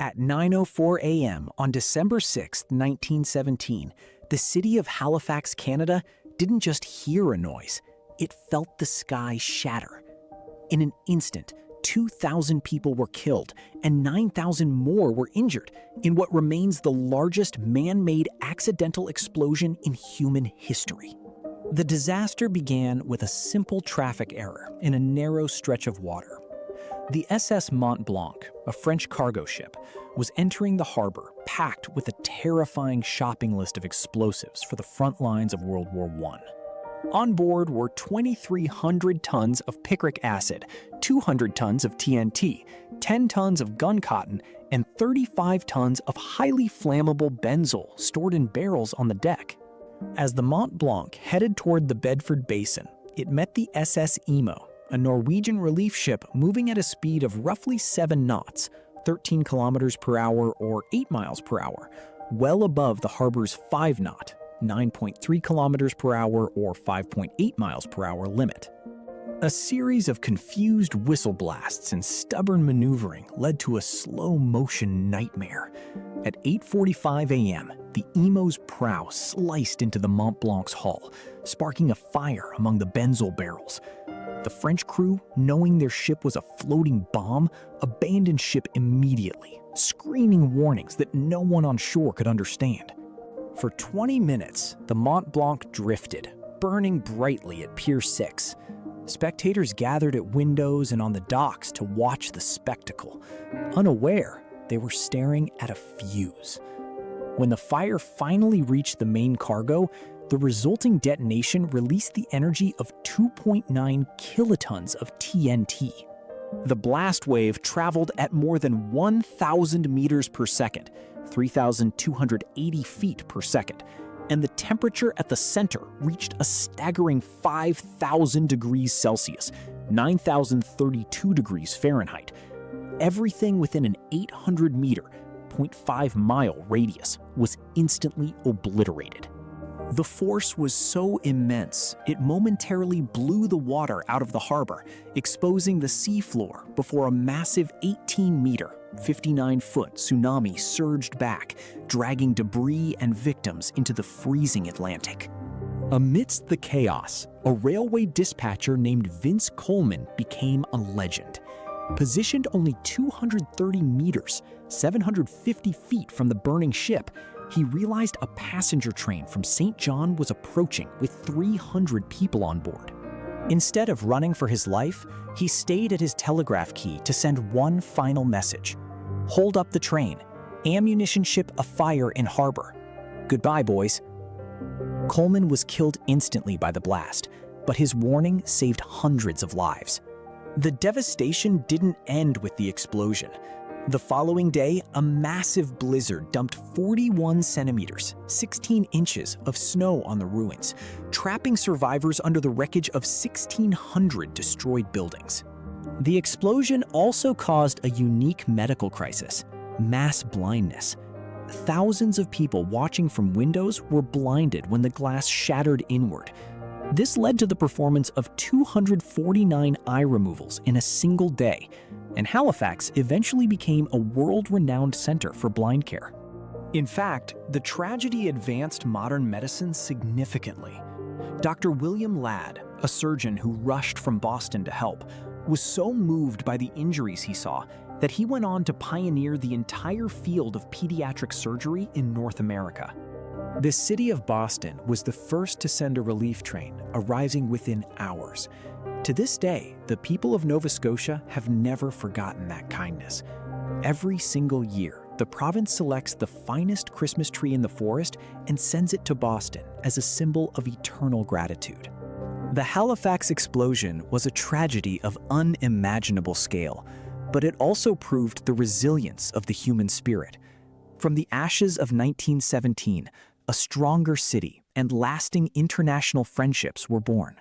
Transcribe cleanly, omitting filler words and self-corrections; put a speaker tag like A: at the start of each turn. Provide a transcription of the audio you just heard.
A: At 9:04 a.m. on December 6, 1917, the city of Halifax, Canada, didn't just hear a noise, it felt the sky shatter. In an instant, 2,000 people were killed and 9,000 more were injured in what remains the largest man-made accidental explosion in human history. The disaster began with a simple traffic error in a narrow stretch of water. The SS Mont-Blanc, a French cargo ship, was entering the harbor packed with a terrifying shopping list of explosives for the front lines of World War I. On board were 2,300 tons of picric acid, 200 tons of TNT, 10 tons of gun cotton, and 35 tons of highly flammable benzol stored in barrels on the deck. As the Mont-Blanc headed toward the Bedford Basin, it met the SS Imo, a Norwegian relief ship moving at a speed of roughly 7 knots, 13 kilometers per hour or 8 miles per hour, well above the harbor's 5-knot, 9.3 kilometers per hour or 5.8 miles per hour limit. A series of confused whistle blasts and stubborn maneuvering led to a slow-motion nightmare. At 8:45 a.m., the Imo's prow sliced into the Mont-Blanc's hull, sparking a fire among the benzol barrels. The French crew, knowing their ship was a floating bomb, abandoned ship immediately, screaming warnings that no one on shore could understand. For 20 minutes, the Mont-Blanc drifted, burning brightly at Pier 6. Spectators gathered at windows and on the docks to watch the spectacle. Unaware, they were staring at a fuse. When the fire finally reached the main cargo, the resulting detonation released the energy of 2.9 kilotons of TNT. The blast wave traveled at more than 1,000 meters per second, 3,280 feet per second, and the temperature at the center reached a staggering 5,000 degrees Celsius, 9,032 degrees Fahrenheit. Everything within an 800-meter, 0.5-mile radius was instantly obliterated. The force was so immense, it momentarily blew the water out of the harbor, exposing the seafloor before a massive 18-meter, 59-foot tsunami surged back, dragging debris and victims into the freezing Atlantic. Amidst the chaos, a railway dispatcher named Vince Coleman became a legend. Positioned only 230 meters, 750 feet from the burning ship, he realized a passenger train from St. John was approaching with 300 people on board. Instead of running for his life, he stayed at his telegraph key to send one final message. "Hold up the train. Ammunition ship afire in harbor. Goodbye, boys." Coleman was killed instantly by the blast, but his warning saved hundreds of lives. The devastation didn't end with the explosion. The following day, a massive blizzard dumped 41 centimeters, 16 inches of snow on the ruins, trapping survivors under the wreckage of 1,600 destroyed buildings. The explosion also caused a unique medical crisis: mass blindness. Thousands of people watching from windows were blinded when the glass shattered inward. This led to the performance of 249 eye removals in a single day, and Halifax eventually became a world-renowned center for blind care. In fact, the tragedy advanced modern medicine significantly. Dr. William Ladd, a surgeon who rushed from Boston to help, was so moved by the injuries he saw that he went on to pioneer the entire field of pediatric surgery in North America. The city of Boston was the first to send a relief train, arriving within hours. To this day, the people of Nova Scotia have never forgotten that kindness. Every single year, the province selects the finest Christmas tree in the forest and sends it to Boston as a symbol of eternal gratitude. The Halifax explosion was a tragedy of unimaginable scale, but it also proved the resilience of the human spirit. From the ashes of 1917, a stronger city and lasting international friendships were born.